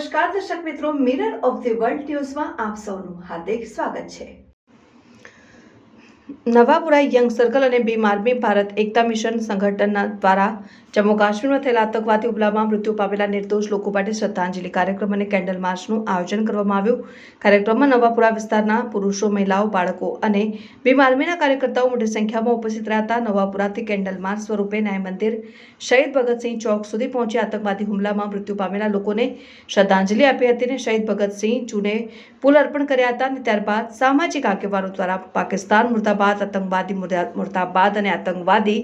નમસ્કાર દર્શક મિત્રો, મિરર ઓફ ધ વર્લ્ડ ન્યૂઝમાં આપ સૌનું હાર્દિક સ્વાગત છે। નવાપુરા યંગ સર્કલ અને ભીમ આર્મી ભારત એકતા મિશન સંગઠનના દ્વારા જમ્મુ કાશ્મીરમાં થયેલા આતંકવાદી હુમલામાં મૃત્યુ પામેલા નિર્દોષ લોકો માટે શ્રદ્ધાંજલિ કાર્યક્રમ અને કેન્ડલ માર્ચનું આયોજન કરવામાં આવ્યું। કાર્યક્રમમાં નવાપુરા વિસ્તારના પુરુષો, મહિલાઓ, બાળકો અને ભીમ આર્મીના કાર્યકર્તાઓ મોટી સંખ્યામાં ઉપસ્થિત રહ્યા હતા। નવાપુરાથી કેન્ડલ માર્ચ સ્વરૂપે ન્યાય મંદિર, શહીદ ભગતસિંહ ચોક સુધી પહોંચી આતંકવાદી હુમલામાં મૃત્યુ પામેલા લોકોને શ્રદ્ધાંજલિ આપી હતી અને શહીદ ભગતસિંહ જૂને ફૂલ અર્પણ કર્યા હતા અને ત્યારબાદ સામાજિક આગેવાનો દ્વારા પાકિસ્તાન મુર્દાબાદ, આતંકવાદી મુર્દાબાદ અને આતંકવાદી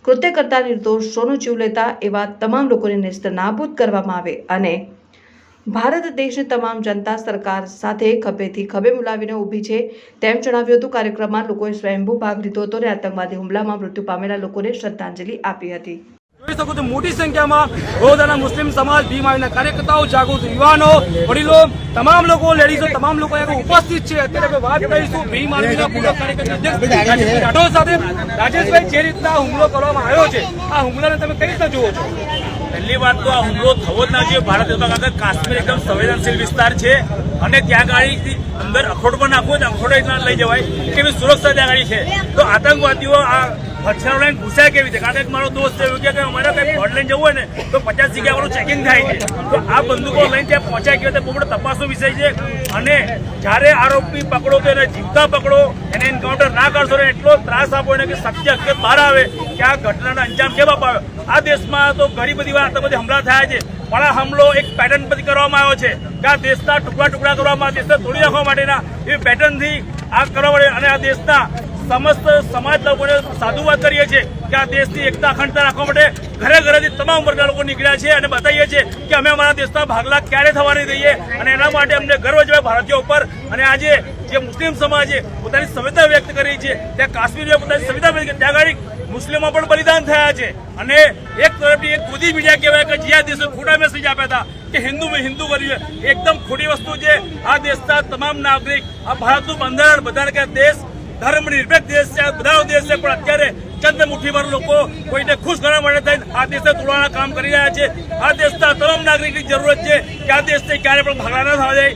કૃત્ય કરતા નિર્દોષોનો જીવ લેતા એવા તમામ લોકોને નેસ્તનાબૂદ કરવામાં આવે અને ભારત દેશની તમામ જનતા સરકાર સાથે ખભેથી ખભે મિલાવીને ઊભી છે તેમ જણાવ્યું હતું। કાર્યક્રમમાં લોકોએ સ્વયંભૂ ભાગ લીધો હતો અને આતંકવાદી હુમલામાં મૃત્યુ પામેલા લોકોને શ્રદ્ધાંજલિ આપી હતી। જોઈ શકો છો મોટી સંખ્યામાં બહુદાના મુસ્લિમ સમાજ, ભીમ આર્મીના કાર્યકર્તાઓ, જાગૃત યુવાનો, વડીલો, તમામ લોકો, લેડીઝો, તમામ લોકો ઉપસ્થિત છે। અત્યારે વાત કરીશું ભીમ આર્મીના પૂર્વ કાર્યકર્તા અધ્યક્ષ રાજેશભાઈ રાઠોડ સાથે। રાજેશભાઈ, જે રીતના હુમલો કરવામાં આવ્યો છે, આ હુમલાને તમે કઈ રીતે જુઓ છો? પહેલી વાત તો આ હુમલો થવો જ ના જોઈએ। ભારત દેશમાં કાશ્મીર એકદમ સંવેદનશીલ વિસ્તાર છે અને ત્યાં ગાડી અંદર અખરોટ પણ નાખવો જ, અખરોટ લઈ જવાય કેવી સુરક્ષા ત્યાં ગાડી છે। તો આતંકવાદીઓ આ હથિયારો લઈને ઘૂસ્યા કેવી રીતે? કારણ કે મારો દોસ્ત એવું કે અમારે કઈ ફોડ લઈને જવું હોય ને તો 50 જગ્યા વાળું ચેકિંગ થાય છે। તો આ બંદૂકો લઈને ત્યાં પહોંચ્યા કેવી રીતે? બહુ મોટો તપાસનો વિષય છે અને જ્યારે આરોપી પકડો તો એને જીવતા પકડો, એને એન્કાઉન્ટર ના કરશો ને એટલો ત્રાસ આપો એને કે સત્ય હકીકત બહાર આવે કે આ ઘટનાનો અંજામ કેમ અપાયો। આ દેશમાં તો ઘણી બધી વાર આતંકવાદી હુમલા થયા છે, પણ આ હુમલો એક પેટર્ન પરથી કરવામાં આવ્યો છે કે આ દેશના ટુકડા કરવામાં, દેશને તોડી નાખવા માટેના એવી પેટર્નથી આ કરવા માટે અને આ દેશના સમસ્ત સમાજ લોકોને સાધુવાદ કરીએ છીએ કે આ દેશની એકતા અખંડતા રાખવા માટે ઘરે ઘરેથી તમામ વર્ગના લોકો નીકળ્યા છે અને બતાવીએ છીએ કે અમે અમારા દેશના ભાગલા ક્યારે થવા નહીં દઈએ અને એના માટે અમને ગર્વ છે ભારતીયો ઉપર। અને આજે જે મુસ્લિમ સમાજે પોતાની સંવેદના વ્યક્ત કરી છે, ત્યાં કાશ્મીરે પોતાની સંવેદના વ્યક્ત કરી, ત્યાં આગળ મુસ્લિમો પણ બલિદાન થયા છે અને એક તરફથી એક મોદી મીડિયા કહેવાય કે જ્યાં દેશો ખોટા મેસેજ આપ્યા હતા કે હિન્દુ કર્યું, એકદમ ખોટી વસ્તુ છે। આ દેશના તમામ નાગરિક, આ ભારતનું બંધારણ બધાને કે દેશ ધર્મ નિરપેક્ષ દેશ છે, બધાનો દેશ છે, પણ અત્યારે ચંદ મુઠ્ઠીભર લોકો કોઈને ખુશ કરવા માટે થઈને આ દેશને તોડવાના કામ કરી રહ્યા છે। આ દેશના તમામ નાગરિકની જરૂરત છે કે આ દેશને ક્યારે પણ ભાગલા ન થવા જાય।